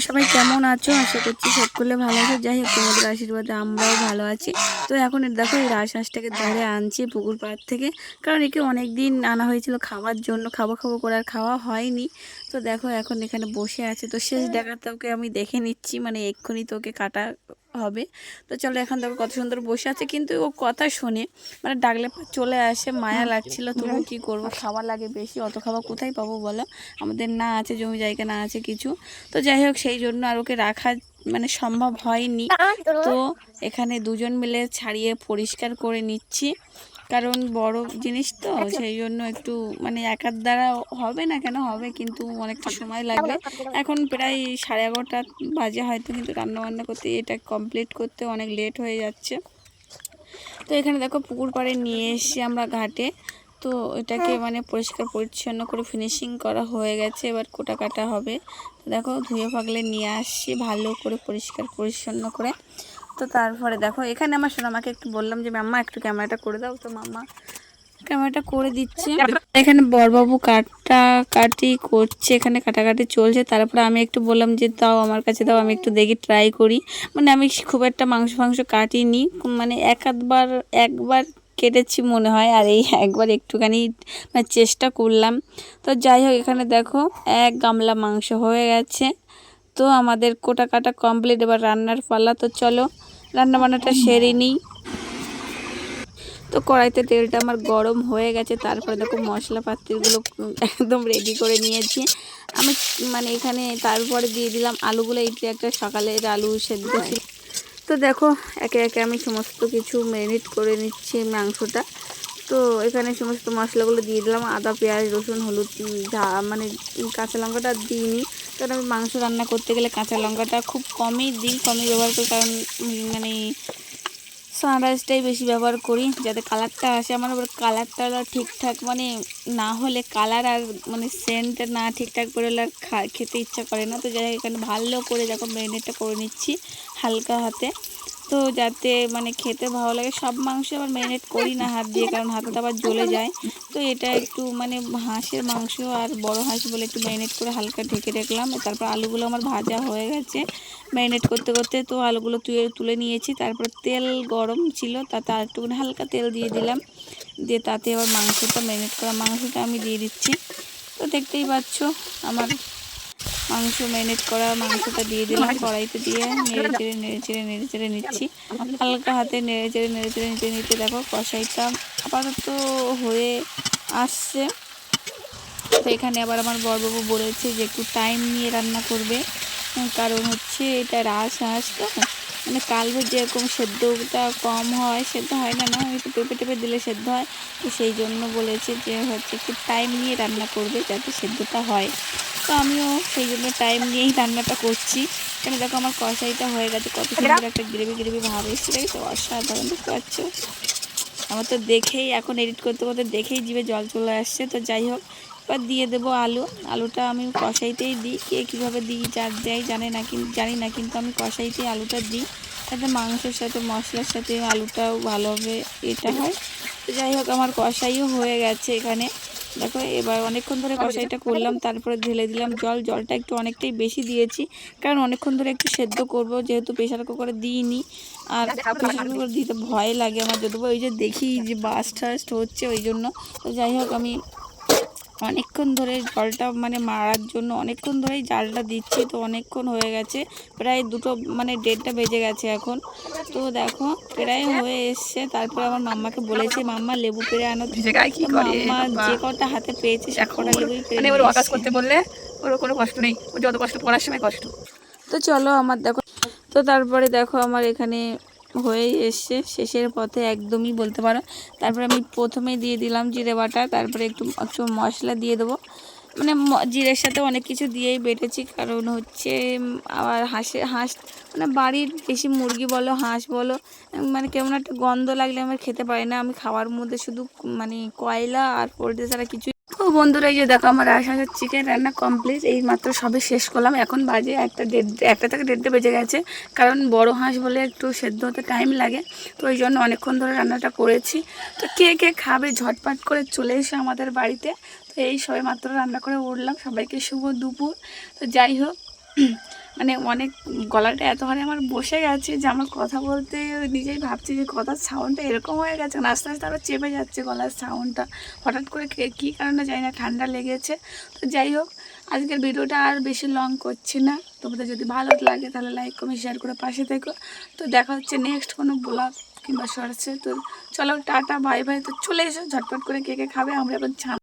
সবাই কেমন আছো? আশা করছি সকলে ভালো আছো। যাই হোক, তোমাদের আশীর্বাদে আমরাও ভালো আছি। তো এখন দেখো এই রাজহাঁসটাকে ধরে আনছি পুকুর পাড় থেকে, কারণ একে অনেক দিন আনা হয়েছিল খাওয়ার জন্য, খাবো খাবো করে আর খাওয়া হয়নি। তো দেখো এখন এখানে বসে আছে, তো শেষ দেখাতে ওকে আমি দেখে নিচ্ছি, মানে এক্ষুনি তো ওকে কাটা হবে। তো চলো, এখন দেখো কত সুন্দর বসে আছে, কিন্তু ও কথা শোনে, মানে ডাকলে চলে আসে, মায়া লাগছিল। তবু কি করব, খাওয়া লাগে বেশি, অত খাওয়া কোথায় পাবো বলো, আমাদের না আছে জমি জায়গা, না আছে কিছু। তো যাই হোক, সেই জন্য আর ওকে রাখা মানে সম্ভব হয়নি। তো এখানে দুজন মিলে ছাড়িয়ে পরিষ্কার করে নিচ্ছি, কারণ বড় জিনিস তো সেই জন্য একটু মানে একার দ্বারা হবে না, কেন হবে, কিন্তু অনেকটা সময় লাগবে। এখন প্রায় 11:30 বাজে হয়তো, কিন্তু রান্নাবান্না করতে এটা কমপ্লিট করতে অনেক লেট হয়ে যাচ্ছে। তো এখানে দেখো পুকুর পাড়ে নিয়ে এসে আমরা ঘাটে, তো এটাকে মানে পরিষ্কার পরিচ্ছন্ন করে ফিনিশিং করা হয়ে গেছে, এবার কোটা কাটা হবে। তো দেখো ধুয়ে পাগলে নিয়ে আসছি ভালো করে পরিষ্কার পরিচ্ছন্ন করে। তো তারপরে দেখো এখানে আমার সোনামাকে একটু বললাম যে মাম্মা একটু ক্যামেরাটা করে দাও, তো মাম্মা ক্যামেরাটা করে দিচ্ছে। এখানে বড়বাবু কাটি করছে, এখানে কাটাকাটি চলছে। তারপরে আমি একটু বললাম যে দাও আমার কাছে দাও, আমি একটু দেখি ট্রাই করি। মানে আমি খুব একটা মাংস কাটিনি, মানে একবার কেটেছি মনে হয়, আর এই একবার একটুখানি মানে চেষ্টা করলাম। তো যাই হোক, এখানে দেখো 1 গামলা মাংস হয়ে গেছে। তো আমাদের কোটা কাটা কমপ্লিট, এবার রান্নার পালা। তো চলো রান্না বান্নাটা সেরে নিই। তো কড়াইতে তেলটা আমার গরম হয়ে গেছে, তারপরে দেখো মশলাপাতিগুলো একদম রেডি করে নিয়েছি আমি, মানে এখানে তারপরে দিয়ে দিলাম আলুগুলো। এইটি একটা সকালের আলু সেদ্ধ ছিল। তো দেখো একে একে আমি সমস্ত কিছু ম্যারিনেট করে নিচ্ছি মাংসটা। তো এখানে সমস্ত মশলাগুলো দিয়ে দিলাম, আদা পেঁয়াজ রসুন হলুদ, মানে কাঁচা লঙ্কাটা দিইনি, কারণ আমি মাংস রান্না করতে গেলে কাঁচা লঙ্কাটা খুব কমই দিই, কমই ব্যবহার করি, কারণ মানে সানরাইজটাই বেশি ব্যবহার করি যাতে কালারটা আসে। আমার আবার কালারটা ঠিকঠাক মানে না হলে, কালার আর মানে সেন্ট না ঠিকঠাক করে হলে আর খেতে ইচ্ছা করে না। তো যাই হোক, এখানে ভালো করে দেখো ম্যারিনেটটা করে নিচ্ছি হালকা হাতে, তো যাতে মানে খেতে ভালো লাগে। সব মাংস আবার ম্যারিনেট করি না হাত দিয়ে, কারণ হাতটা আবার জ্বলে যায়। তো এটা একটু মানে হাঁসের মাংস আর বড় হাঁস বলে একটু ম্যারিনেট করে হালকা ঢেকে রাখলাম। তারপর আলুগুলো আমার ভাজা হয়ে গেছে ম্যারিনেট করতে করতে। তো আলুগুলো তুলে নিয়েছি, তারপর তেল গরম ছিল, তাতে আর একটুখানি হালকা তেল দিয়ে দিলাম, দিয়ে তাতে আবার মাংসটা ম্যারিনেট করা মাংসটা আমি দিয়ে দিচ্ছি। তো দেখতেই পাচ্ছ আমার মাংস ম্যারিনেট করা মাংসটা দিয়ে দিলাম কড়াইতে, দিয়ে নেড়ে চেড়ে নিচ্ছি হালকা হাতে, নেড়ে চেড়ে নিতে দেখো কষাইটা আপাতত হয়ে আসছে। তো এখানে আবার আমার বড়বাবু বলেছে যে একটু টাইম নিয়ে রান্না করবে, কারণ হচ্ছে এটা রাজহাঁস তো, মানে কালভে যেরকম সেদ্ধটা কম হয়, সেদ্ধ হয় না, একটু পেঁপে টেপে দিলে সেদ্ধ হয়। তো সেই জন্য বলেছে যে হচ্ছে একটু টাইম নিয়ে রান্না করবে যাতে সেদ্ধটা হয়। তো আমিও সেই জন্য টাইম নিয়েই রান্নাটা করছি। এখানে দেখো আমার কষাইটা হয়ে গেছে, কত সুন্দর একটা গ্রেভি ভাব এসে গেছে, অসাধারণ দেখতে পাচ্ছ। আমার তো দেখেই এখন এডিট করতে করতে দেখেই জিভে জল চলে আসছে। তো যাই হোক, এবার দিয়ে দেবো আলুটা আমি কষাইতেই দিই, কে কীভাবে দিই দেয় জানি না, কিন্তু আমি কষাইতেই আলুটা দিই, যাতে মাংসের সাথে মশলার সাথে আলুটাও ভালোভাবে এটা হয়। তো যাই হোক, আমার কষাইও হয়ে গেছে এখানে দেখো। এবার অনেকক্ষণ ধরে কষাইটা করলাম, তারপরে ঢেলে দিলাম জলটা একটু অনেকটাই বেশি দিয়েছি, কারণ অনেকক্ষণ ধরে একটু সেদ্ধ করব, যেহেতু প্রেশার কুকারে দিইনি, আর প্রেশার কুকার দিতে ভয় লাগে আমার, যতবার ওই যে দেখি যে বাস্ট হচ্ছে ওই জন্য। তো যাই হোক, আমি অনেকক্ষণ ধরে জলটা মানে মারার জন্য অনেকক্ষণ ধরেই জালটা দিচ্ছি। তো অনেকক্ষণ হয়ে গেছে, প্রায় 2টো মানে 1:30টা বেজে গেছে এখন। তো দেখো প্রায় হয়ে এসছে। তারপর আমার মাম্মাকে বলেছি মাম্মা লেবু পেড়ে আনো, তো মাম্মা যে কটা হাতে পেয়েছে সে কটা লেবুই পেড়ে নিয়ে এসছে। করতে বললে ওর কোনো কষ্ট নেই, ও যত কষ্ট পড়ার সময় কষ্ট। তো চলো আমার দেখো, তো তারপরে দেখো আমার এখানে হয়ে এসছে শেষের পথে একদমই বলতে পারো। তারপরে আমি প্রথমে দিয়ে দিলাম জিরে বাটা, তারপরে একটু মশলা দিয়ে দেবো, মানে জিরের সাথে অনেক কিছু দিয়েই বেটেছি, কারণ হচ্ছে আবার হাঁস মানে বাড়ির দেশি মুরগি বলো হাঁস বলো, মানে কেমন একটা গন্ধ লাগলে আমার খেতে পারি না। আমি খাওয়ার মধ্যে শুধু মানে কয়লা আর পোল্ট্রি ছাড়া কিছুই। তো বন্ধুরা, এই যে দেখো আমার রাজহাঁসের চিকেন রান্না কমপ্লিট, এই মাত্র সবে শেষ করলাম। এখন বাজে 1টা থেকে 1:30 বেজে গেছে, কারণ বড় হাঁস বলে একটু সেদ্ধ হতে টাইম লাগে, তো ওই জন্য অনেকক্ষণ ধরে রান্নাটা করেছি। তো কে কে খাবে ঝটপট করে চলে এসে আমাদের বাড়িতে। তো এই সবে মাত্র রান্না করে উঠলাম, সবাইকে শুভ দুপুর। তো যাই হোক, মানে অনেক গলাটা এত হারে আমার বসে গেছে যে আমার কথা বলতে নিজেই ভাবছি যে কথার সাউন্ডটা এরকম হয়ে গেছে, আস্তে আস্তে আরও চেপে যাচ্ছে গলার সাউন্ডটা। হঠাৎ করে কী কারণে জানি না, ঠান্ডা লেগেছে। তো যাই হোক, আজকের ভিডিওটা আর বেশি লং করছি না। তোমাদের যদি ভালো লাগে তাহলে লাইক কমেন্ট শেয়ার করে পাশে থেকো। তো দেখা হচ্ছে নেক্সট কোনো ব্লগ কিংবা শর্টসে। তো চলো টাটা বাই বাই। তো চলে এসো ঝটপট করে কে কে খাবে, আমরা এখন